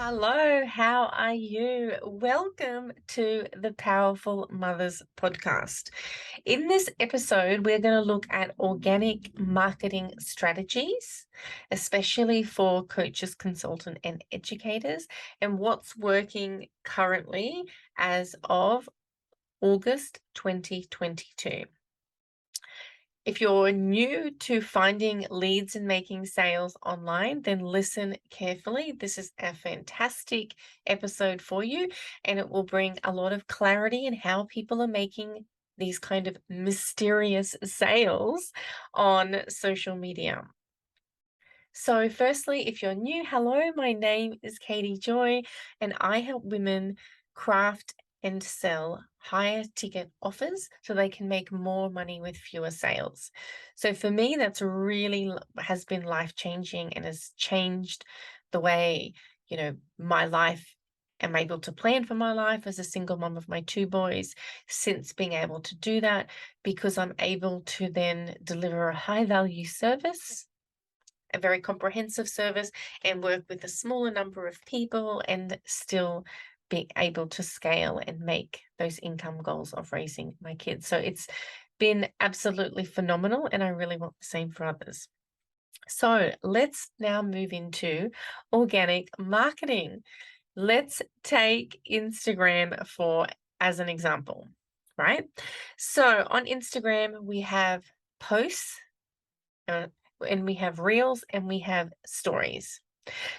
Hello, how are you? Welcome to the Powerful Mothers podcast. In this episode, we're going to look at organic marketing strategies, especially for coaches, consultants, and educators, and what's working currently as of August 2022. If you're new to finding leads and making sales online, then listen carefully. This is a fantastic episode for you, and it will bring a lot of clarity in how people are making these kind of mysterious sales on social media. So, firstly, if you're new, hello, my name is Katie Joy, and I help women craft and sell higher ticket offers so they can make more money with fewer sales. So, for me, that's really has been life changing and has changed the way, my life. I'm able to plan for my life as a single mom of my two boys since being able to do that because I'm able to then deliver a high value service, a very comprehensive service, and work with a smaller number of people and still be able to scale and make those income goals of raising my kids. So it's been absolutely phenomenal, and I really want the same for others. So let's now move into organic marketing. Let's take Instagram as an example, right? So on Instagram, we have posts, uh, and we have reels, and we have stories.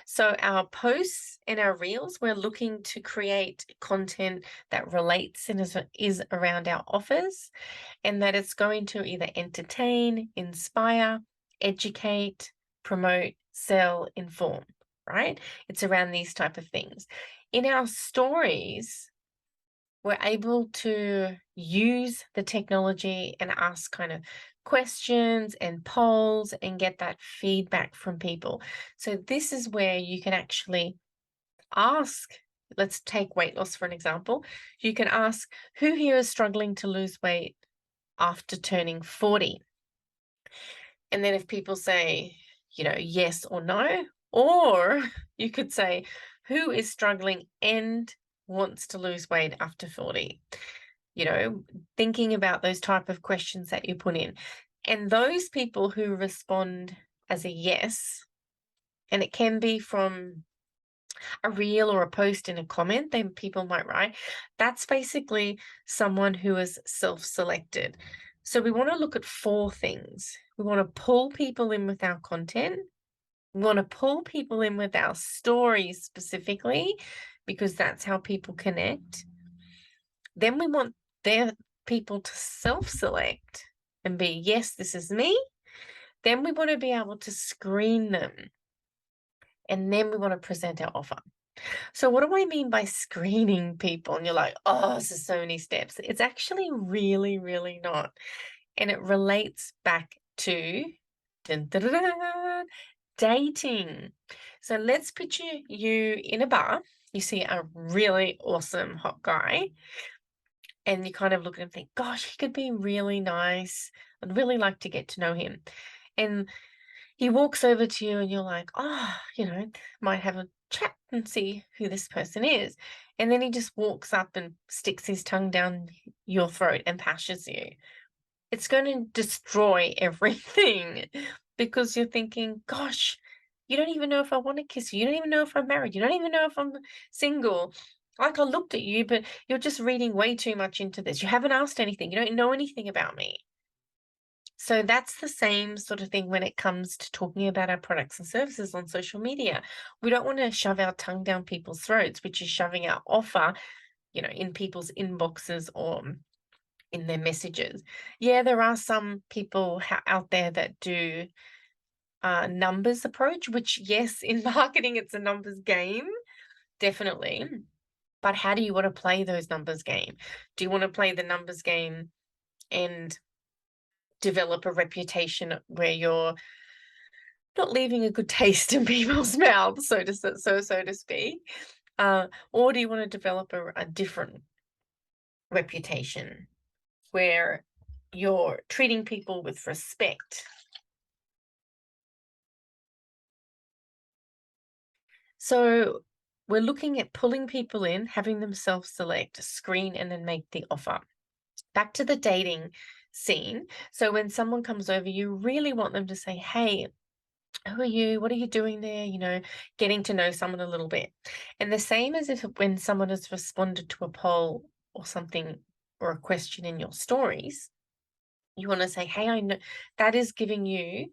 So our posts and our reels, we're looking to create content that relates and is around our offers, and that it's going to either entertain, inspire, educate, promote, sell, inform, right? It's around these type of things. In our stories, we're able to use the technology and ask kind of questions and polls and get that feedback from people. So this is where you can actually ask, let's take weight loss for an example. You can ask, who here is struggling to lose weight after turning 40? And then if people say, yes or no, or you could say, who is struggling and wants to lose weight after 40? Thinking about those type of questions that you put in. And those people who respond as a yes, and it can be from a reel or a post in a comment, then people might write, that's basically someone who is self-selected. So we want to look at four things. We want to pull people in with our content. We want to pull people in with our stories specifically, because that's how people connect. Then we want their people to self-select and be, yes, this is me. Then we want to be able to screen them. And then we want to present our offer. So what do I mean by screening people? And you're like, oh, this is so many steps. It's actually really, really not. And it relates back to dun, dun, dun, dun, dating. So let's picture you in a bar. You see a really awesome hot guy, and you kind of look at him and think, gosh, he could be really nice. I'd really like to get to know him. And he walks over to you and you're like, oh, might have a chat and see who this person is. And then he just walks up and sticks his tongue down your throat and passes you. It's going to destroy everything because you're thinking, gosh, you don't even know if I want to kiss you. You don't even know if I'm married. You don't even know if I'm single. Like, I looked at you, but you're just reading way too much into this. You haven't asked anything. You don't know anything about me. So that's the same sort of thing when it comes to talking about our products and services on social media. We don't want to shove our tongue down people's throats, which is shoving our offer, in people's inboxes or in their messages. Yeah, there are some people out there that do numbers approach, which, yes, in marketing, it's a numbers game, definitely. But how do you want to play those numbers game? Do you want to play the numbers game and develop a reputation where you're not leaving a good taste in people's mouths, so to speak? Or do you want to develop a different reputation where you're treating people with respect? So we're looking at pulling people in, having them self-select, screen, and then make the offer. Back to the dating scene. So when someone comes over, you really want them to say, hey, who are you? What are you doing there? Getting to know someone a little bit. And the same as if when someone has responded to a poll or something or a question in your stories, you want to say, hey, I know that is giving you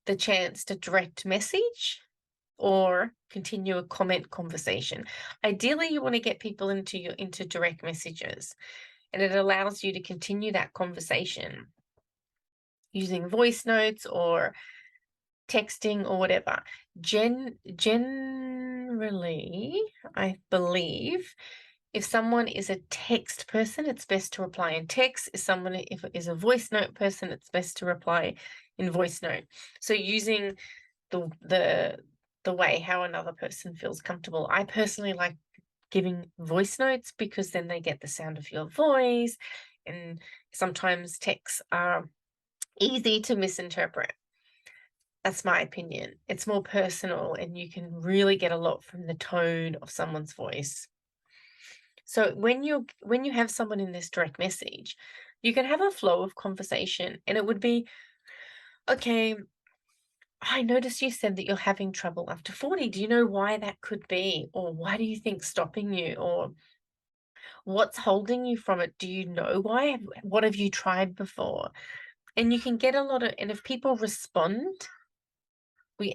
the chance to direct message or continue a comment conversation. Ideally, you want to get people into direct messages, and it allows you to continue that conversation using voice notes or texting or whatever. Generally, I believe if someone is a text person, it's best to reply in text. If it is a voice note person, it's best to reply in voice note. So using the way how another person feels comfortable. I personally like giving voice notes because then they get the sound of your voice, and sometimes texts are easy to misinterpret. That's my opinion. It's more personal and you can really get a lot from the tone of someone's voice. So when you have someone in this direct message, you can have a flow of conversation, and it would be, okay, I noticed you said that you're having trouble after 40. Do you know why that could be? Or why do you think stopping you? Or what's holding you from it? Do you know why? What have you tried before? And you can get a lot of, and if people respond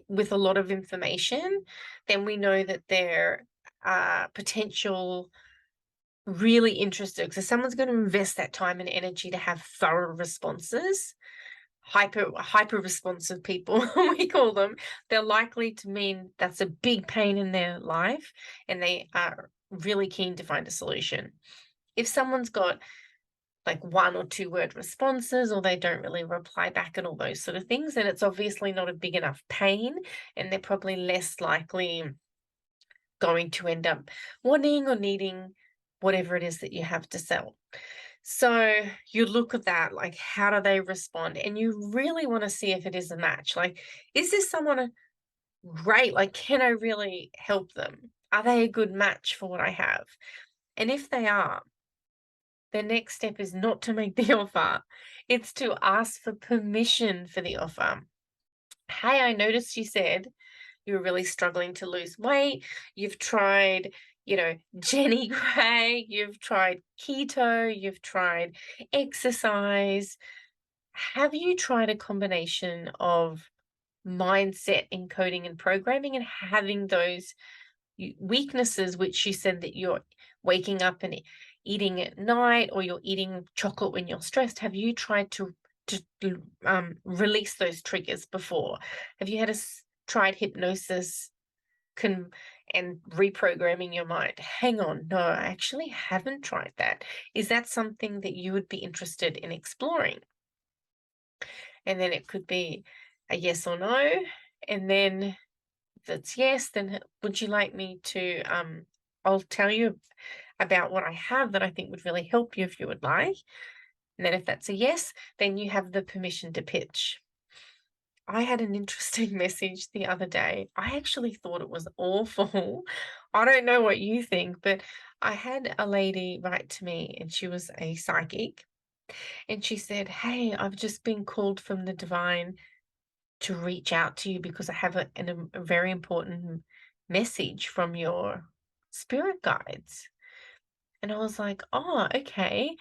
with a lot of information, then we know that they're potential really interested. So someone's going to invest that time and energy to have thorough responses. Hyper responsive people, we call them, they're likely to mean that's a big pain in their life and they are really keen to find a solution. If someone's got like 1 or 2 word responses, or they don't really reply back and all those sort of things, then it's obviously not a big enough pain, and they're probably less likely going to end up wanting or needing whatever it is that you have to sell. So you look at that, like, how do they respond? And you really want to see if it is a match. Like, is this someone great? Like, can I really help them? Are they a good match for what I have? And if they are, the next step is not to make the offer. It's to ask for permission for the offer. Hey, I noticed you said you were really struggling to lose weight. You've tried, Jenny Gray, you've tried keto, you've tried exercise. Have you tried a combination of mindset encoding and programming and having those weaknesses, which you said that you're waking up and eating at night, or you're eating chocolate when you're stressed? Have you tried to release those triggers before? Have you tried hypnosis and reprogramming your mind? Hang on, no, I actually haven't tried that. Is that something that you would be interested in exploring? And then it could be a yes or no. And then if it's yes, then would you like me to, I'll tell you about what I have that I think would really help you if you would like. And then if that's a yes, then you have the permission to pitch. I had an interesting message the other day. I actually thought it was awful. I don't know what you think, but I had a lady write to me, and she was a psychic. And she said, hey, I've just been called from the divine to reach out to you because I have a very important message from your spirit guides. And I was like, oh, okay,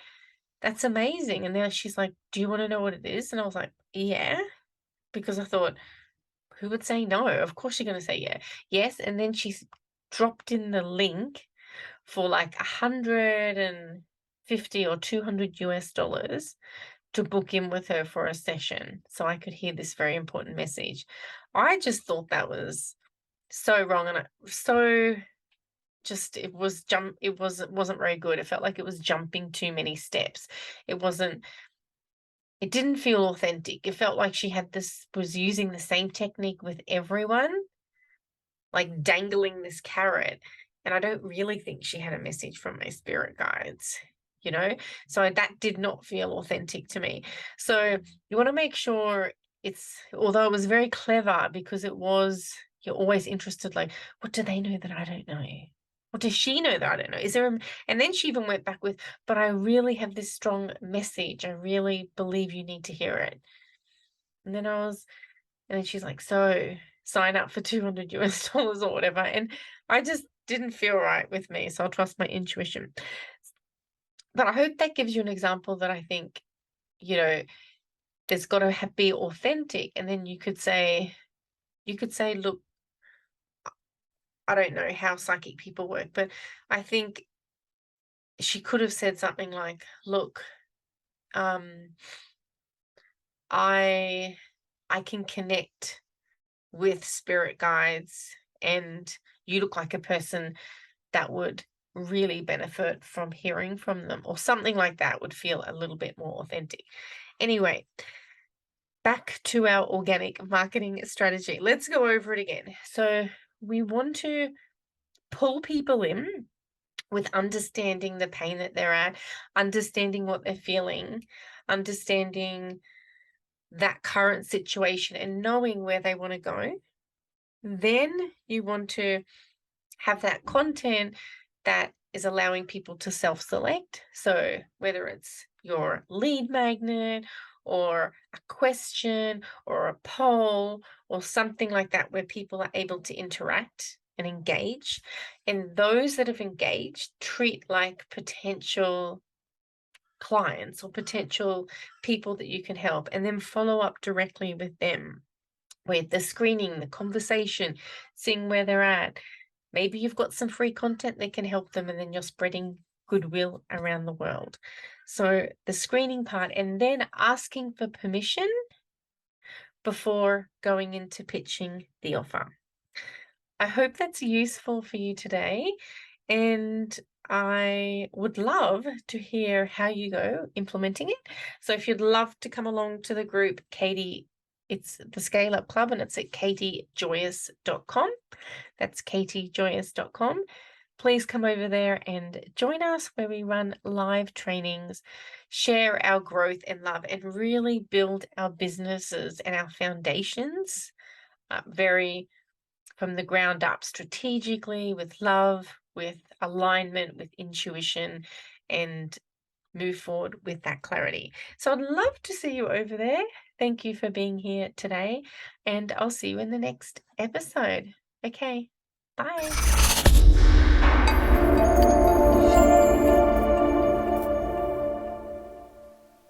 that's amazing. And now she's like, do you want to know what it is? And I was like, yeah, because I thought, who would say no? Of course you're going to say yeah. Yes. And then she's dropped in the link for like 150 or 200 US dollars to book in with her for a session so I could hear this very important message. I just thought that was so wrong, and it wasn't very good. It felt like it was jumping too many steps. It didn't feel authentic. It felt like she was using the same technique with everyone, like dangling this carrot. And I don't really think she had a message from my spirit guides, so that did not feel authentic to me. So you want to make sure although it was very clever because it was, You're always interested, like, what do they know that I don't know? What does she know that I don't know? Is there and then she even went back with, but I really have this strong message. I really believe you need to hear it. And then and then she's like, so sign up for $200 or whatever. And I just didn't feel right with me. So I'll trust my intuition. But I hope that gives you an example that I think, there's got to be authentic. And then you could say, look, I don't know how psychic people work, but I think she could have said something like, look, um, I can connect with spirit guides, and you look like a person that would really benefit from hearing from them, or something like that would feel a little bit more authentic. Anyway, back to our organic marketing strategy. Let's go over it again. So we want to pull people in with understanding the pain that they're at, understanding what they're feeling, understanding that current situation and knowing where they want to go. Then you want to have that content that is allowing people to self-select. So whether it's your lead magnet or a question or a poll or something like that, where people are able to interact and engage. And those that have engaged, treat like potential clients or potential people that you can help, and then follow up directly with them with the screening, the conversation, seeing where they're at. Maybe you've got some free content that can help them, and then you're spreading goodwill around the world. So the screening part, and then asking for permission before going into pitching the offer. I hope that's useful for you today, and I would love to hear how you go implementing it. So if you'd love to come along to the group, Katie, it's the Scale Up Club, and it's at katiejoyous.com. That's katiejoyous.com. Please come over there and join us, where we run live trainings, share our growth and love, and really build our businesses and our foundations very from the ground up, strategically, with love, with alignment, with intuition, and move forward with that clarity. So I'd love to see you over there. Thank you for being here today, and I'll see you in the next episode. Okay, bye.